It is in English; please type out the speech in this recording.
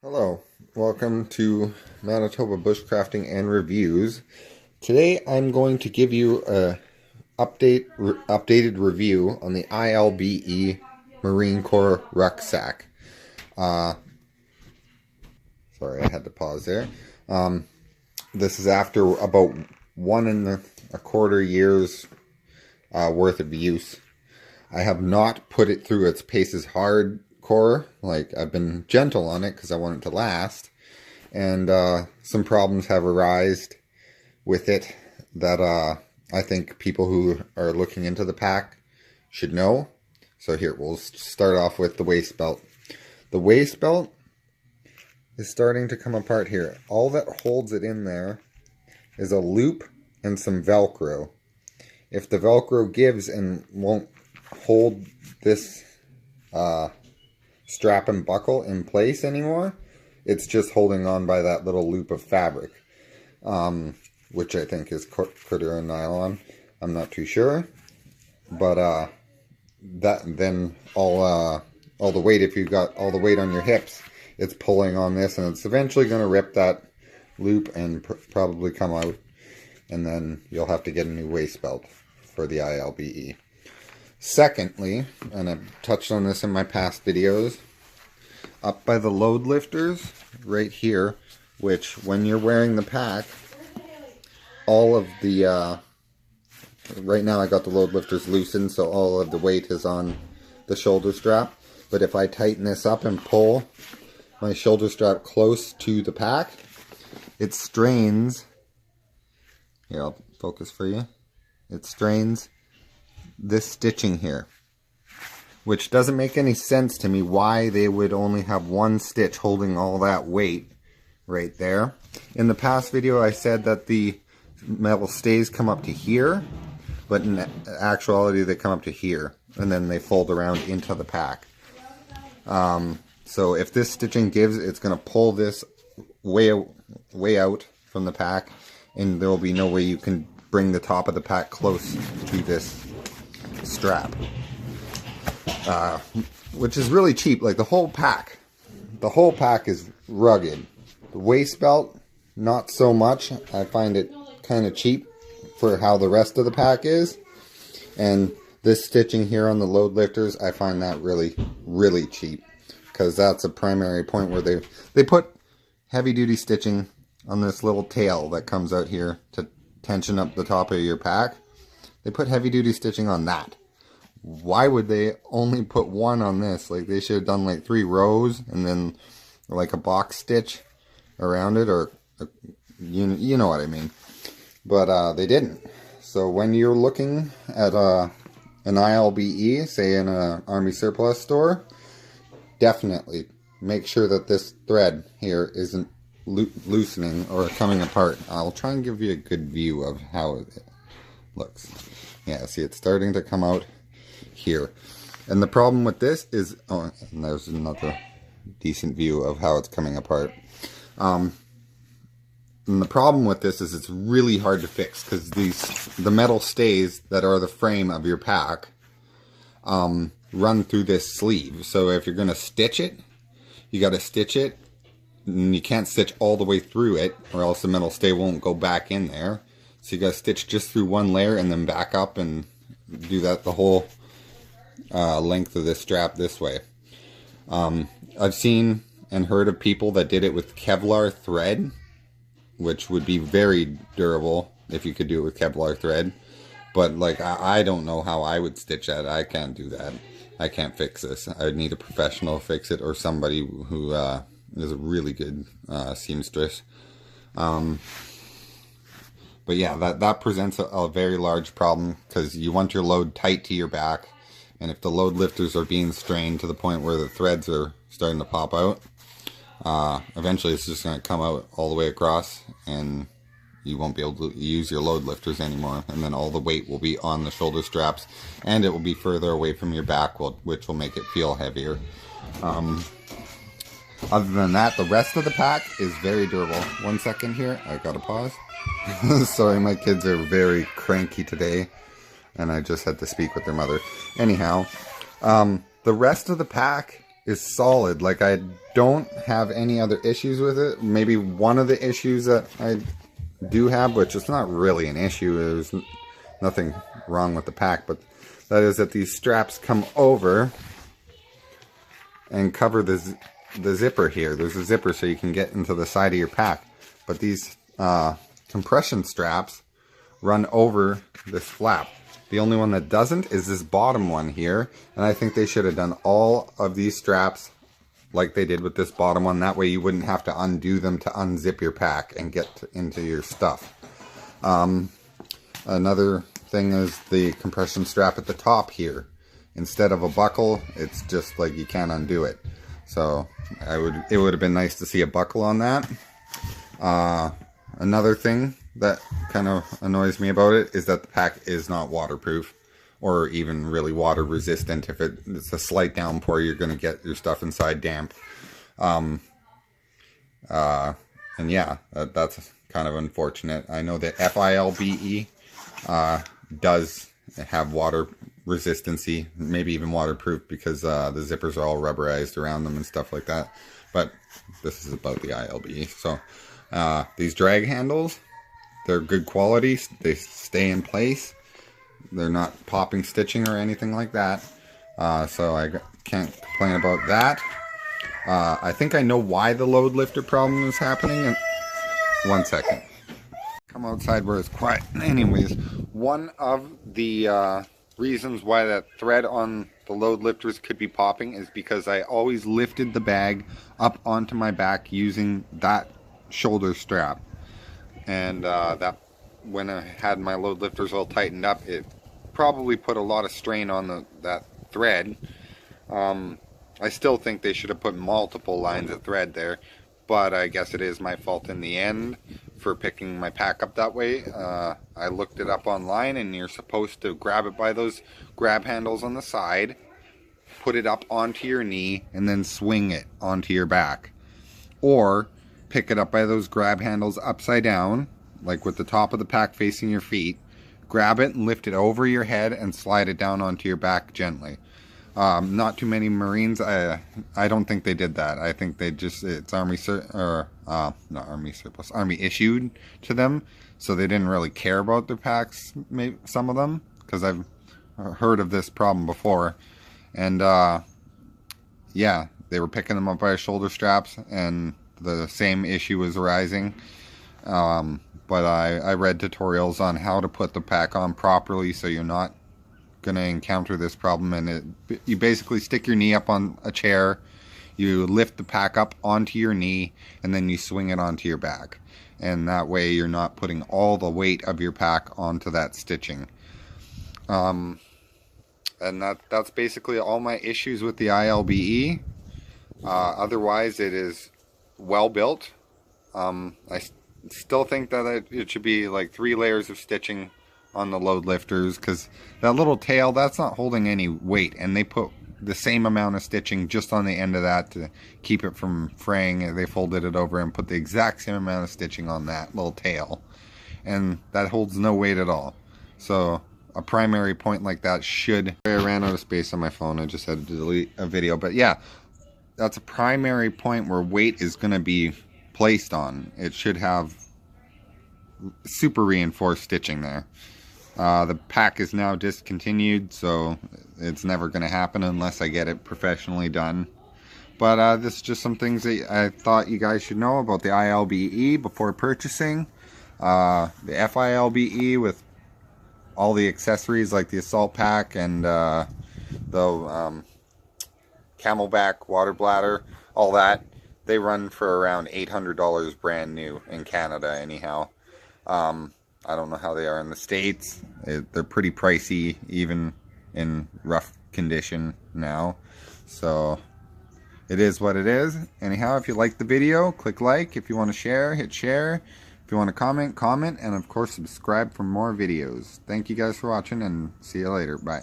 Hello, welcome to Manitoba Bushcrafting and Reviews. Today I'm going to give you a updated review on the ilbe Marine Corps rucksack. Sorry, I had to pause there. This is after about 1.25 years worth of use. I have not put it through its paces hard core. Like, I've been gentle on it because I want it to last, and some problems have arisen with it that I think people who are looking into the pack should know. So here, we'll start off with the waist belt. The waist belt is starting to come apart here. All that holds it in there is a loop and some Velcro. If the Velcro gives and won't hold this strap and buckle in place anymore, it's just holding on by that little loop of fabric, which I think is critter and nylon. I'm not too sure, but that then all the weight, if you've got all the weight on your hips, it's pulling on this, and it's eventually going to rip that loop and probably come out, and then you'll have to get a new waist belt for the ilbe. Secondly, and I've touched on this in my past videos, up by the load lifters right here, which when you're wearing the pack, all of the right now I got the load lifters loosened, so all of the weight is on the shoulder strap. But if I tighten this up and pull my shoulder strap close to the pack, it strains. Here, I'll focus for you. It strains this stitching here, which doesn't make any sense to me why they would only have one stitch holding all that weight right there. In the past video I said that the metal stays come up to here, but in actuality they come up to here and then they fold around into the pack. So if this stitching gives, it's going to pull this way out from the pack, and there will be no way you can bring the top of the pack close to this strap, which is really cheap. Like the whole pack is rugged. The waist belt, not so much. I find it kind of cheap for how the rest of the pack is, and this stitching here on the load lifters, I find that really cheap, because that's a primary point where they put heavy duty stitching on this little tail that comes out here to tension up the top of your pack. They put heavy duty stitching on that. Why would they only put one on this? Like, they should have done like 3 rows and then like a box stitch around it, or you know what I mean. But they didn't. So when you're looking at an ilbe, say in an army surplus store, definitely make sure that this thread here isn't loosening or coming apart. I'll try and give you a good view of how it looks. Yeah, see, it's starting to come out here. And the problem with this is, oh, and there's another decent view of how it's coming apart. And the problem with this is it's really hard to fix, because the metal stays that are the frame of your pack run through this sleeve. So if you're going to stitch it, you got to stitch it, and you can't stitch all the way through it, or else the metal stay won't go back in there. So you got to stitch just through one layer and then back up and do that the whole length of this strap this way. I've seen and heard of people that did it with Kevlar thread, which would be very durable if you could do it with Kevlar thread. But like, I don't know how I would stitch that. I can't do that. I can't fix this. I would need a professional to fix it, or somebody who is a really good seamstress. But yeah, that presents a very large problem, because you want your load tight to your back, and if the load lifters are being strained to the point where the threads are starting to pop out, eventually it's just going to come out all the way across, and you won't be able to use your load lifters anymore, and then all the weight will be on the shoulder straps, and it will be further away from your back, which will make it feel heavier. Other than that, the rest of the pack is very durable. 1 second here, I gotta pause. Sorry, my kids are very cranky today, and I just had to speak with their mother. Anyhow, the rest of the pack is solid. Like, I don't have any other issues with it. Maybe one of the issues that I do have, which is not really an issue, there's nothing wrong with the pack, but that is that these straps come over and cover the zipper here. There's a zipper so you can get into the side of your pack, but these compression straps run over this flap. The only one that doesn't is this bottom one here, and I think they should have done all of these straps like they did with this bottom one. That way you wouldn't have to undo them to unzip your pack and get into your stuff. Another thing is the compression strap at the top here. Instead of a buckle, it's just like you can't undo it. So it would have been nice to see a buckle on that. Another thing that kind of annoys me about it is that the pack is not waterproof or even really water resistant. If it's a slight downpour, you're going to get your stuff inside damp. And yeah, that's kind of unfortunate. I know that FILBE does have water resistancy, maybe even waterproof, because the zippers are all rubberized around them and stuff like that. But this is about the ILBE. So these drag handles, they're good quality. They stay in place. They're not popping stitching or anything like that. So I can't complain about that. I think I know why the load lifter problem is happening. And one second. Come outside where it's quiet. Anyways, one of the reasons why that thread on the load lifters could be popping is because I always lifted the bag up onto my back using that shoulder strap. And that, when I had my load lifters all tightened up, it probably put a lot of strain on that thread. I still think they should have put multiple lines of thread there, but I guess it is my fault in the end for picking my pack up that way. I looked it up online, and you're supposed to grab it by those grab handles on the side, put it up onto your knee, and then swing it onto your back. Or pick it up by those grab handles upside down, like with the top of the pack facing your feet, grab it and lift it over your head and slide it down onto your back gently. Not too many Marines, I don't think they did that. I think they just, it's Army issued to them, so they didn't really care about their packs, maybe some of them, because I've heard of this problem before. And yeah, they were picking them up by shoulder straps, and the same issue was arising. But I read tutorials on how to put the pack on properly so you're not going to encounter this problem. And you basically stick your knee up on a chair, you lift the pack up onto your knee, and then you swing it onto your back. And that way you're not putting all the weight of your pack onto that stitching. And that's basically all my issues with the ILBE. Otherwise, it is well built. I still think that it should be like 3 layers of stitching on the load lifters, because that little tail, that's not holding any weight, and they put the same amount of stitching just on the end of that to keep it from fraying. They folded it over and put the exact same amount of stitching on that little tail, and that holds no weight at all. So a primary point like that should... I ran out of space on my phone, I just had to delete a video, but yeah, that's a primary point where weight is going to be placed on. It should have super reinforced stitching there. The pack is now discontinued, so it's never going to happen unless I get it professionally done. But this is just some things that I thought you guys should know about the ILBE before purchasing. The FILBE with all the accessories like the assault pack and the camelback water bladder, all that. They run for around $800 brand new in Canada anyhow. I don't know how they are in the States. They're pretty pricey even in rough condition now. So it is what it is. Anyhow, if you like the video, click like. If you want to share, hit share. If you want to comment, comment. And of course, subscribe for more videos. Thank you guys for watching, and see you later. Bye.